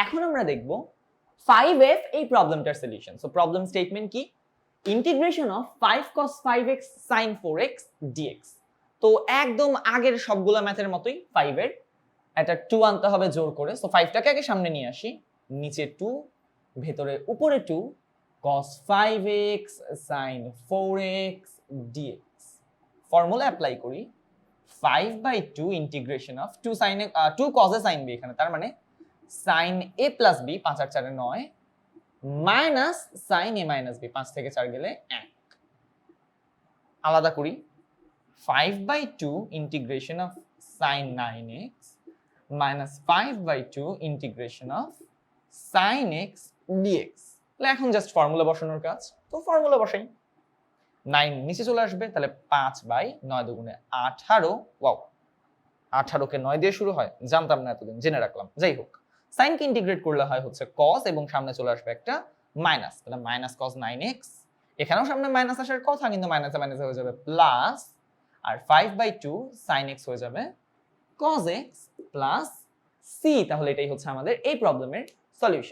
এখন আমরা দেখব 5f এই প্রবলেমটার সলিউশন। সো প্রবলেম স্টেটমেন্ট কি? Integration of 5 cos 5x sin 4x dx। তো একদম আগের সবগুলো ম্যাথের মতোই 5 এর একটা 2 আনতে হবে জোর করে। সো 5টাকে আগে সামনে নিয়ে আসি, নিচে 2, ভেতরে উপরে 2 cos 5x sin 4x dx। Formula apply করি, 5/2 integration of 2 sin 2 cos a sin b, এখানে তার মানে sin a plus b 5 আর 4 এ 9 minus sin a minus b 5 থেকে 4 গেলে 1। আলাদা করি, 5/2 integration of sin 9x minus 5/2 integration of sin x dx। তাহলে এখন জাস্ট ফর্মুলা বসানোর কাজ। তো ফর্মুলা বসাই, 9 নিচে চলে আসবে, তাহলে 5/9 দুগুণে 18। ওয়াও, 18 কে 9 দিয়ে শুরু হয়, জানতাম না এতদিন, জেনে রাখলাম। যাই হোক, সাইন কে ইন্টিগ্রেট করলে হয় হচ্ছে cos এবং সামনে চলে আসবে একটা মাইনাস, তাহলে মাইনাস cos 9x। এখানেও সামনে মাইনাস আসার কথা, কিন্তু মাইনাসে মাইনাসে হয়ে যাবে প্লাস, আর 5/2 sin x হয়ে যাবে cos x প্লাস c। তাহলে এটাই হচ্ছে আমাদের এই প্রবলেমের সলিউশন।